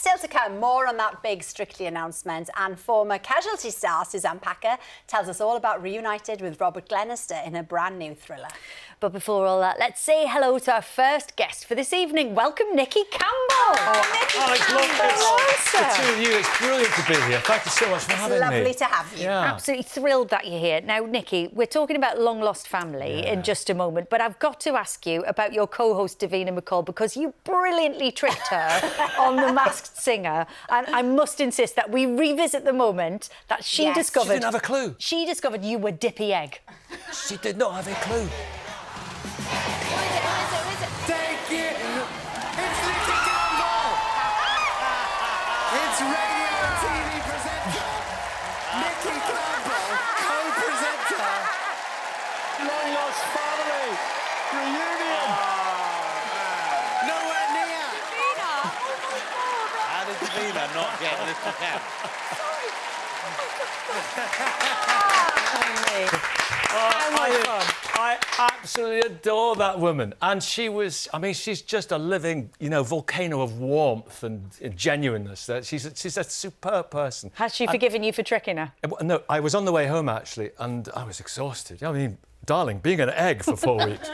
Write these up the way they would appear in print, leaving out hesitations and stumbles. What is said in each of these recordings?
Still to come, more on that big Strictly announcement, and former Casualty star Suzanne Packer tells us all about reunited with Robert Glenister in a brand new thriller. But before all that, let's say hello to our first guest for this evening. Welcome, Nicky Campbell. Nicky Alex, the two of you, it's brilliant to be here. Thank you so much for having me. It's lovely to have you. Yeah. Absolutely thrilled that you're here. Now, Nicky, we're talking about Long Lost Family in just a moment, but I've got to ask you about your co-host, Davina McCall, because you brilliantly tricked her on The Masked Singer. And I must insist that we revisit the moment that she discovered... She didn't have a clue. She discovered you were Dippy Egg. She did not have a clue. Take it! It's Nicky Campbell! It's radio and TV presenter Nicky Campbell, co-presenter Long Lost Family reunion. Nowhere near. How did Davina not get Nicky Campbell? I absolutely adore that woman. And she was, I mean, she's just a living, volcano of warmth and genuineness. She's a superb person. Has she forgiven you for tricking her? No, I was on the way home, actually, and I was exhausted. I mean, darling, being an egg for 4 weeks.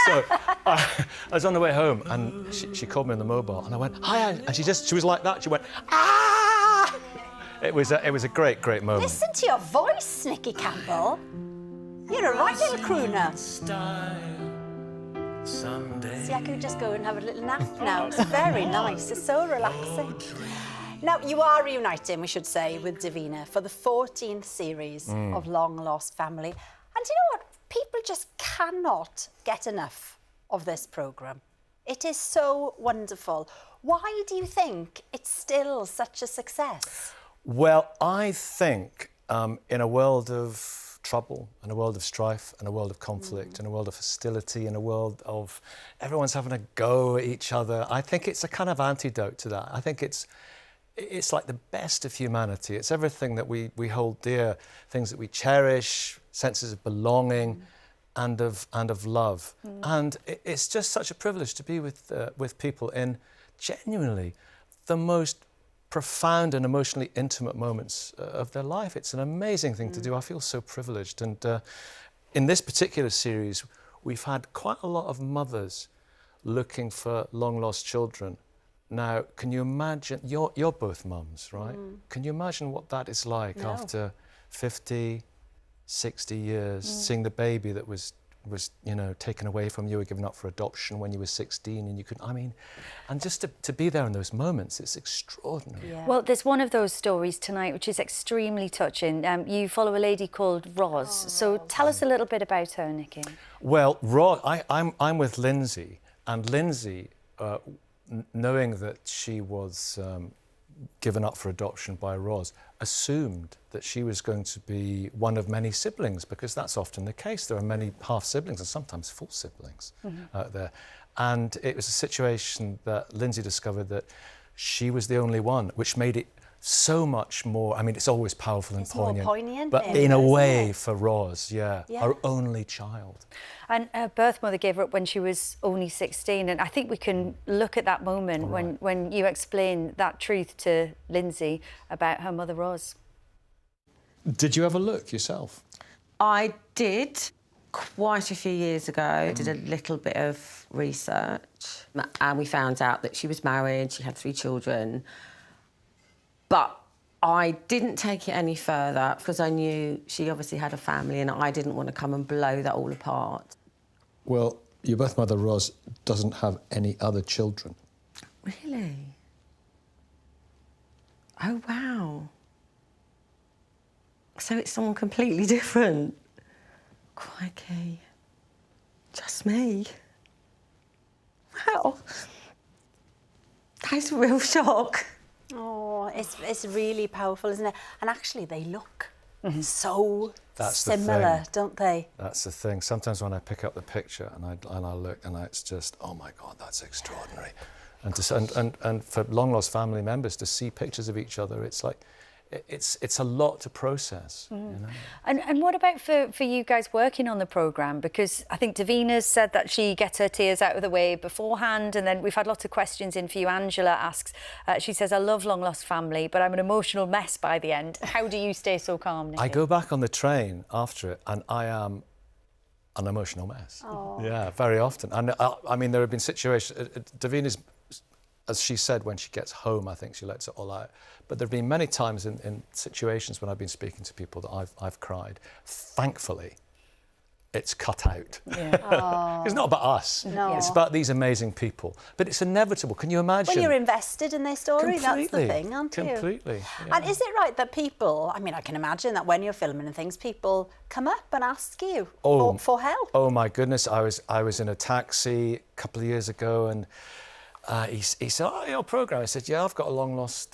So I was on the way home, and she called me on the mobile, and I went, hi, and she was like that. She went, ah! It was a great moment. Listen to your voice, Nicky Campbell. You're a right little crooner. See, I could just go and have a little nap now. It's very nice. It's so relaxing. Now, you are reuniting, we should say, with Davina for the 14th series of Long Lost Family. And you know what? People just cannot get enough of this programme. It is so wonderful. Why do you think it's still such a success? Well, I think in a world of trouble, in a world of strife, in a world of conflict, in a world of hostility, in a world of everyone's having a go at each other, I think it's a kind of antidote to that. I think it's like the best of humanity. It's everything that we hold dear, things that we cherish, senses of belonging and of love. And it's just such a privilege to be with people in genuinely the most profound and emotionally intimate moments of their life. It's an amazing thing to do. I feel so privileged. And in this particular series, we've had quite a lot of mothers looking for long-lost children. Now, can you imagine, you're both mums, right? Can you imagine what that is like after 50, 60 years, seeing the baby that was taken away from you or given up for adoption when you were 16 and you could, and just to be there in those moments, it's extraordinary. Yeah. Well, there's one of those stories tonight which is extremely touching. You follow a lady called Roz. So tell us a little bit about her, Nicky. Well, Roz, I'm with Lindsay, and Lindsay, knowing that she was given up for adoption by Roz, assumed that she was going to be one of many siblings, because that's often the case. There are many half-siblings and sometimes full siblings out there. And it was a situation that Lindsay discovered that she was the only one, which made it so much more... I mean, it's always powerful and poignant. More poignant, but in a way for Roz, her only child. And her birth mother gave her up when she was only 16. And I think we can look at that moment when you explain that truth to Lindsay about her mother, Roz. Did you ever look yourself? I did quite a few years ago. I did a little bit of research and we found out that she was married, she had 3 children. But I didn't take it any further because I knew she obviously had a family and I didn't want to come and blow that all apart. Well, your birth mother, Roz, doesn't have any other children. Really? Oh, wow. So it's someone completely different. Crikey. Just me. Wow. That's a real shock. Oh, it's really powerful, isn't it? And actually, they look so similar, don't they? That's the thing. Sometimes when I pick up the picture and I look and it's just, oh my God, that's extraordinary. And for long lost family members to see pictures of each other, it's like it's a lot to process. You know? And what about for you guys working on the programme? Because I think Davina's said that she gets her tears out of the way beforehand, and then we've had lots of questions in for you. Angela asks, she says, I love Long Lost Family, but I'm an emotional mess by the end. How do you stay so calm, Nicky? I go back on the train after it and I am an emotional mess. Yeah, very often. And I mean, there have been situations, Davina's, as she said, when she gets home, I think she lets it all out. But there have been many times in situations when I've been speaking to people that I've cried. Thankfully, it's cut out. Yeah. It's not about us. No. It's about these amazing people. But it's inevitable. Can you imagine? Well, you're invested in their story. Completely. That's the thing, aren't you? Completely. Yeah. And is it right that people, I mean, I can imagine that when you're filming and things, people come up and ask you for help? Oh, my goodness. I was in a taxi a couple of years ago and he said, oh, your programme. I said, yeah, I've got a long-lost,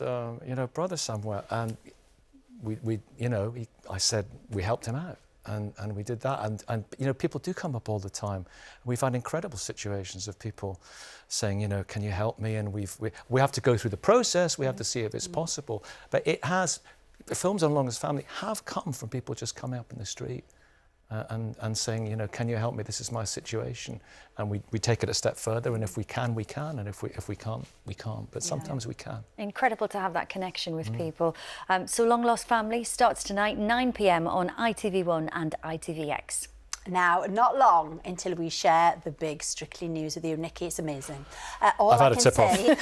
brother somewhere. And I said, we helped him out. And we did that. And people do come up all the time. We've had incredible situations of people saying, can you help me? And we have to go through the process. We have to see if it's possible. But films on Long Lost Family have come from people just coming up in the street and saying, can you help me? This is my situation. And we take it a step further. And if we can, we can. And if we can't, we can't. But sometimes we can. Incredible to have that connection with people. So Long Lost Family starts tonight, 9 p.m. on ITV1 and ITVX. Now, not long until we share the big Strictly news with you, Nicky. It's amazing. All I can say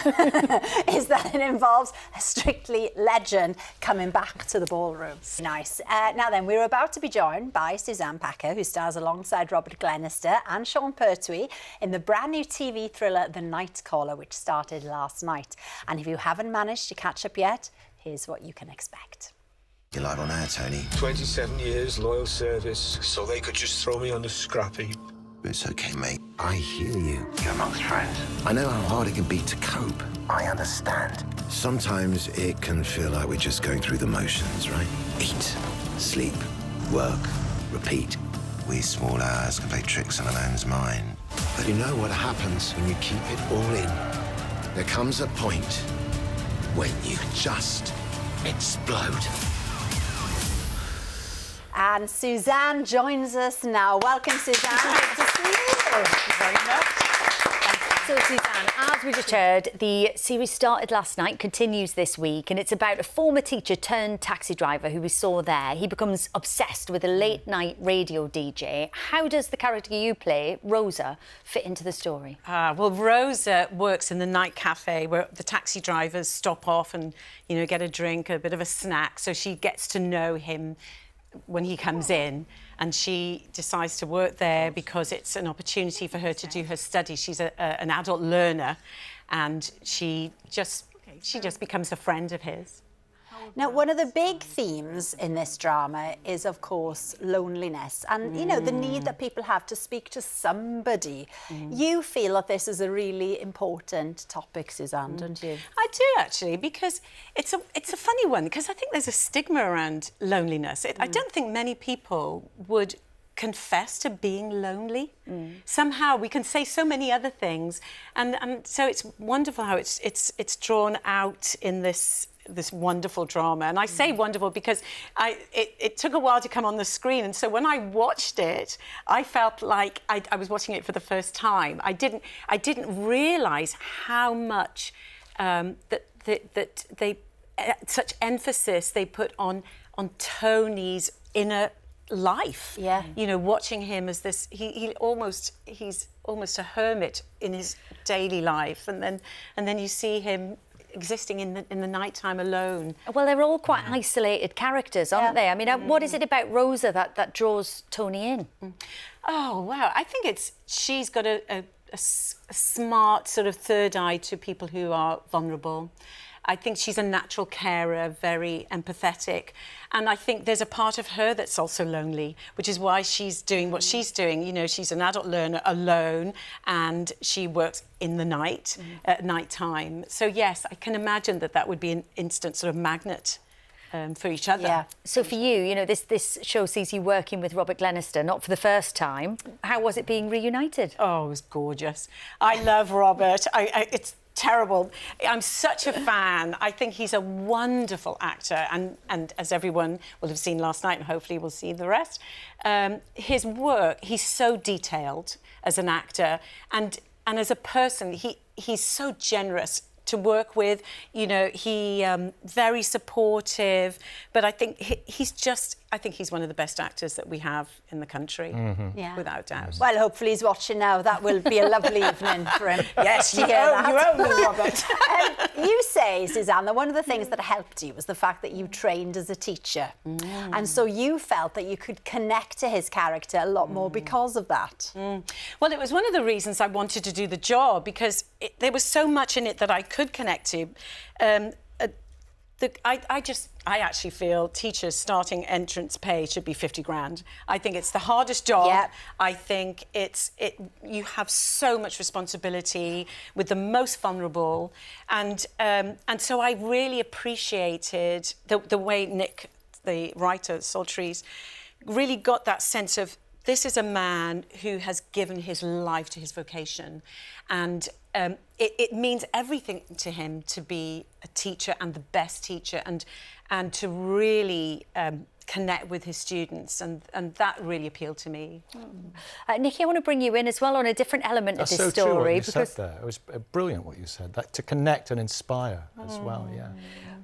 is that it involves a Strictly legend coming back to the ballroom. Nice. Now then, we're about to be joined by Suzanne, who stars alongside Robert Glenister and Sean Pertwee in the brand new TV thriller The Night Caller, which started last night. And if you haven't managed to catch up yet, here's what you can expect. You're live on air, Tony. 27 years, loyal service, so they could just throw me on the scrap heap. It's okay, mate. I hear you. You're amongst friends. I know how hard it can be to cope. I understand. Sometimes it can feel like we're just going through the motions, right? Eat, sleep, work, repeat. We small hours can play tricks on a man's mind. But you know what happens when you keep it all in? There comes a point when you just explode. And Suzanne joins us now. Welcome, Suzanne. Good to see you. Thank you very much. So, Suzanne, as we just heard, the series started last night, continues this week, and it's about a former teacher turned taxi driver who we saw there. He becomes obsessed with a late-night radio DJ. How does the character you play, Rosa, fit into the story? Well, Rosa works in the night cafe where the taxi drivers stop off and, get a drink, a bit of a snack, so she gets to know him when he comes in, and she decides to work there because it's an opportunity for her to do her studies. She's an adult learner, and she just becomes a friend of his. Now, one of the big themes in this drama is, of course, loneliness and, the need that people have to speak to somebody. You feel that this is a really important topic, Suzanne, don't you? I do, actually, because it's a funny one, because I think there's a stigma around loneliness. I don't think many people would confess to being lonely. Somehow we can say so many other things, and so it's wonderful how it's drawn out in this wonderful drama. And I say wonderful because it took a while to come on the screen, and so when I watched it, I felt like I was watching it for the first time. I didn't realise how much that they such emphasis they put on Tony's inner life. Yeah. Watching him as this, he's almost a hermit in his daily life, and then you see him existing in the nighttime alone. Well, they're all quite isolated characters, aren't they? I mean, what is it about Rosa that draws Tony in? Oh, wow. I think she's got a smart sort of third eye to people who are vulnerable. I think she's a natural carer, very empathetic. And I think there's a part of her that's also lonely, which is why she's doing what she's doing. She's an adult learner alone, and she works in the night, at night time. So, yes, I can imagine that would be an instant sort of magnet for each other. Yeah. So for you, this show sees you working with Robert Glenister, not for the first time. How was it being reunited? Oh, it was gorgeous. I love Robert. terrible. I'm such a fan. I think he's a wonderful actor, and as everyone will have seen last night, and hopefully will see the rest, his work, he's so detailed as an actor, and as a person, he's so generous to work with. You know, he very supportive, but I think I think he's one of the best actors that we have in the country, without doubt. Well, hopefully he's watching now. That will be a lovely evening for him. Yes, to hear that. you own me, Robert. You say, Suzanne, that one of the things that helped you was the fact that you trained as a teacher. And so you felt that you could connect to his character a lot more because of that. Well, it was one of the reasons I wanted to do the job, because there was so much in it that I could connect to. I actually feel teachers' starting entrance pay should be 50 grand. I think it's the hardest job. Yep. I think you have so much responsibility with the most vulnerable, and so I really appreciated the way Nick, the writer, Saltrees, really got that sense of, this is a man who has given his life to his vocation, and it means everything to him to be a teacher, and the best teacher, and to really connect with his students, and that really appealed to me. Nicky, I want to bring you in as well on a different element of this so story. True what you because said there. It was brilliant what you said. That to connect and inspire as well. Yeah.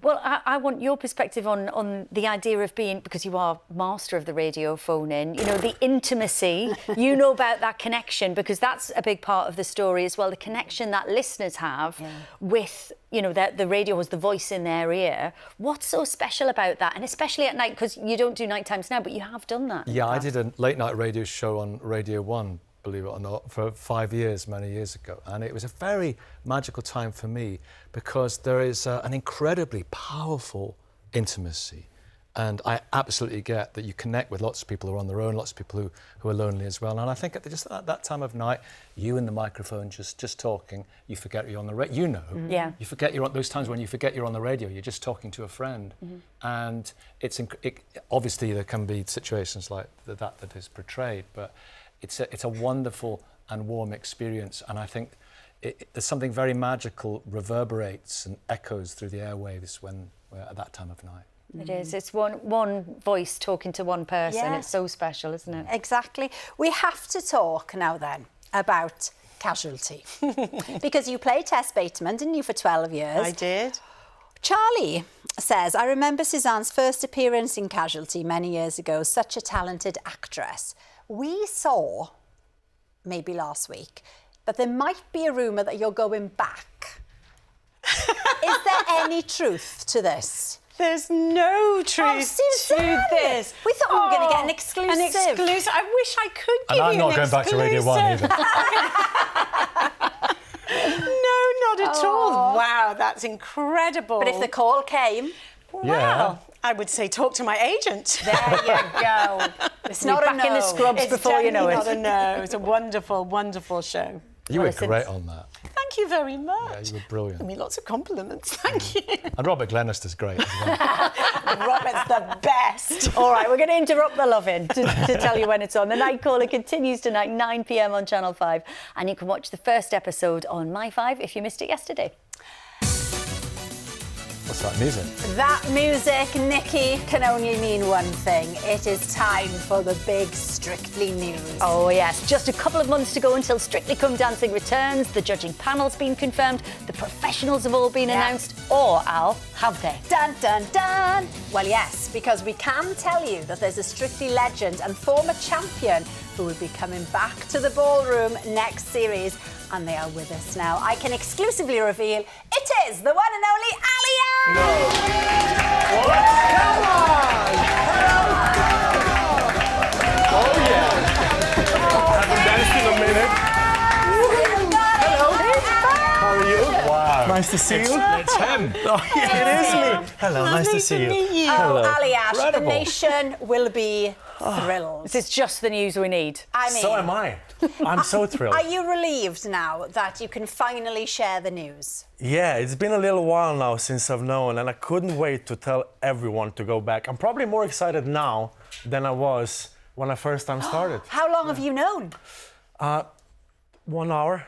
Well, I want your perspective on the idea of being, because you are master of the radio phone-in, you know, the intimacy, you know about that connection, because that's a big part of the story as well, the connection that listeners have with, you know, the radio has the voice in their ear. What's so special about that? And especially at night, because you don't do night times now, but you have done that. Yeah, I did a late night radio show on Radio 1, believe it or not, for 5 years, many years ago. And it was a very magical time for me, because there is an incredibly powerful intimacy. And I absolutely get that you connect with lots of people who are on their own, lots of people who are lonely as well. And I think at just at that time of night, you and the microphone just talking, you forget you're on the radio. You know, you forget you're on those times when you forget you're on the radio. You're just talking to a friend, and obviously there can be situations like that is portrayed, but it's a wonderful and warm experience. And I think there's something very magical reverberates and echoes through the airwaves when we're at that time of night. It is. It's one voice talking to one person. Yeah. It's so special, isn't it? Exactly. We have to talk now then about Casualty. Because you played Tess Bateman, didn't you, for 12 years? I did. Charlie says, I remember Suzanne's first appearance in Casualty many years ago, such a talented actress. We saw, maybe last week, that there might be a rumour that you're going back. Is there any truth to this? There's no truth to this. We thought we were going to get an exclusive. An exclusive. I wish I could give you an exclusive. And I'm not going back to Radio 1 either. No, not at all. Wow, that's incredible. But if the call came... Well, I would say talk to my agent. There you go. It's not back in the scrubs before you know it. It's not a no. It's a wonderful, wonderful show. You were great on that. Thank you very much. Yeah, you were brilliant. I mean, lots of compliments. Thank you. And Robert Glenister's great as well. Robert's the best. All right, we're going to interrupt the loving to tell you when it's on. The Night Caller continues tonight, 9 p.m. on Channel 5. And you can watch the first episode on My 5 if you missed it yesterday. What's that music? That music, Nicky, can only mean one thing. It is time for the big Strictly news. Oh, yes. Just a couple of months to go until Strictly Come Dancing returns. The judging panel's been confirmed. The professionals have all been announced. Or, Al, have they? Dun, dun, dun. Well, yes, because we can tell you that there's a Strictly legend and former champion who will be coming back to the ballroom next series. And they are with us now. I can exclusively reveal it is the one and only Aljaz! No. What? Come on! Oh, yeah. Haven't danced in a minute. Hello. How are you? Wow. Nice to see you. It's him. Oh, yeah, it is me. Hello, nice to see you. Oh, Aljaz, Incredible. the nation will be thrilled. This is just the news we need. I mean, So am I. I'm so thrilled. are you relieved now that you can finally share the news? Yeah, it's been a little while now since I've known, and I couldn't wait to tell everyone to go back. I'm probably more excited now than I was when I first time started. How long have you known? 1 hour.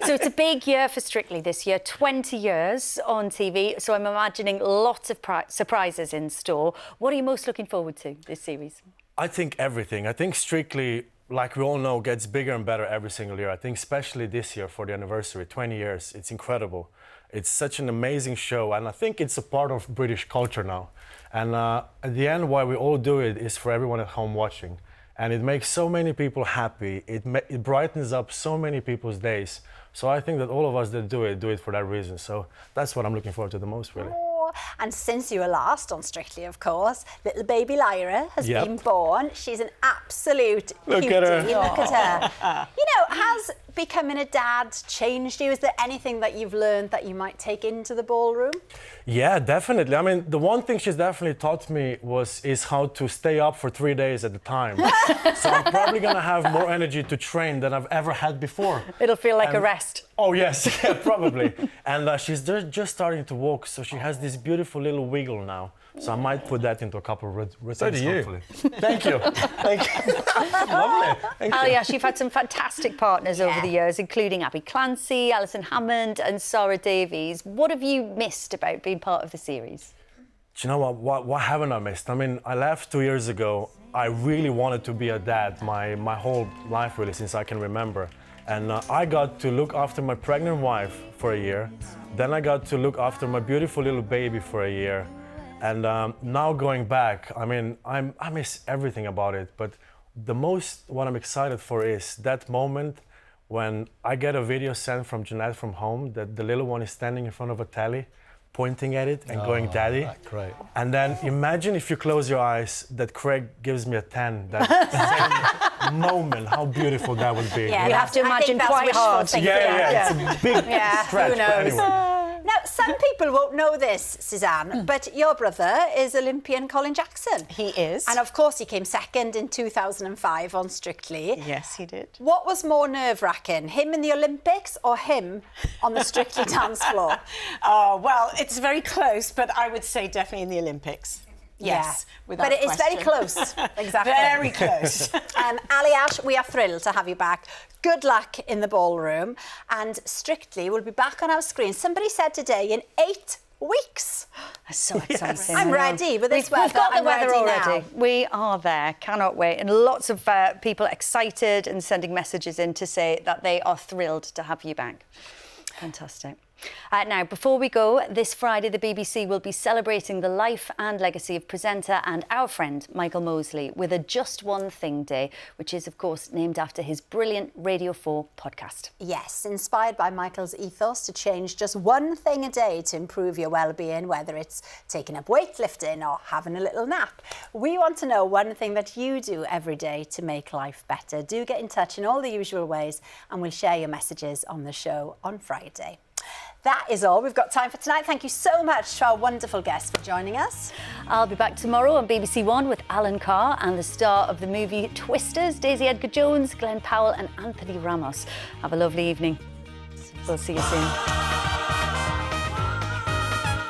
So it's a big year for Strictly this year, 20 years on TV. So I'm imagining lots of surprises in store. What are you most looking forward to this series? I think everything. I think Strictly, like we all know, gets bigger and better every single year. I think especially this year for the anniversary, 20 years, it's incredible. It's such an amazing show, and I think it's a part of British culture now. And at the end, why we all do it is for everyone at home watching. And it makes so many people happy. It brightens up so many people's days. So I think that all of us that do it for that reason. So that's what I'm looking forward to the most, really. And since you were last on Strictly, of course, little baby Lyra has been born. She's an absolute cutie. Look at her. Look at her. You know, has becoming a dad changed you? Is there anything that you've learned that you might take into the ballroom? Yeah, definitely. I mean, the one thing she's definitely taught me is how to stay up for 3 days at a time. So I'm probably going to have more energy to train than I've ever had before. It'll feel like a rest. Oh, yes, yeah, probably. And she's just starting to walk, so she has this beautiful little wiggle now. So I might put that into a couple of routines, So do you. hopefully. Thank you. Thank you. Lovely. Thank you. Aljaz, you've had some fantastic partners over the years, including Abby Clancy, Alison Hammond and Sarah Davies. What have you missed about being part of the series? Do you know what haven't I missed? I mean, I left 2 years ago. I really wanted to be a dad my whole life, really, since I can remember. And I got to look after my pregnant wife for a year. Then I got to look after my beautiful little baby for a year. And now going back, I mean, I miss everything about it. But what I'm excited for is that moment when I get a video sent from Jeanette from home that the little one is standing in front of a telly, pointing at it and going, "Daddy." That's great. And then imagine if you close your eyes that Craig gives me a 10. That same moment, how beautiful that would be. Yeah, you have to imagine quite hard. Yeah, it's a big stretch. Who knows? But anyway. Now, some people won't know this, Suzanne, but your brother is Olympian Colin Jackson. He is. And of course, he came second in 2005 on Strictly. Yes, he did. What was more nerve-wracking, him in the Olympics or him on the Strictly dance floor? Oh, well, it's very close, but I would say definitely in the Olympics. Yes, but it is very close. Exactly. Very close. Aljaz, we are thrilled to have you back. Good luck in the ballroom. And Strictly will be back on our screen. Somebody said today in 8 weeks. That's so exciting. I'm ready with this weather. We've got the I'm weather ready already. now. We are there. Cannot wait. And lots of people excited and sending messages in to say that they are thrilled to have you back. Fantastic. Now, before we go, this Friday the BBC will be celebrating the life and legacy of presenter and our friend Michael Mosley with a Just One Thing Day, which is, of course, named after his brilliant Radio 4 podcast. Yes, inspired by Michael's ethos to change just one thing a day to improve your well-being, whether it's taking up weightlifting or having a little nap. We want to know one thing that you do every day to make life better. Do get in touch in all the usual ways and we'll share your messages on the show on Friday. That is all we've got time for tonight. Thank you so much to our wonderful guests for joining us. I'll be back tomorrow on BBC One with Alan Carr and the star of the movie Twisters, Daisy Edgar-Jones, Glenn Powell and Anthony Ramos. Have a lovely evening. We'll see you soon.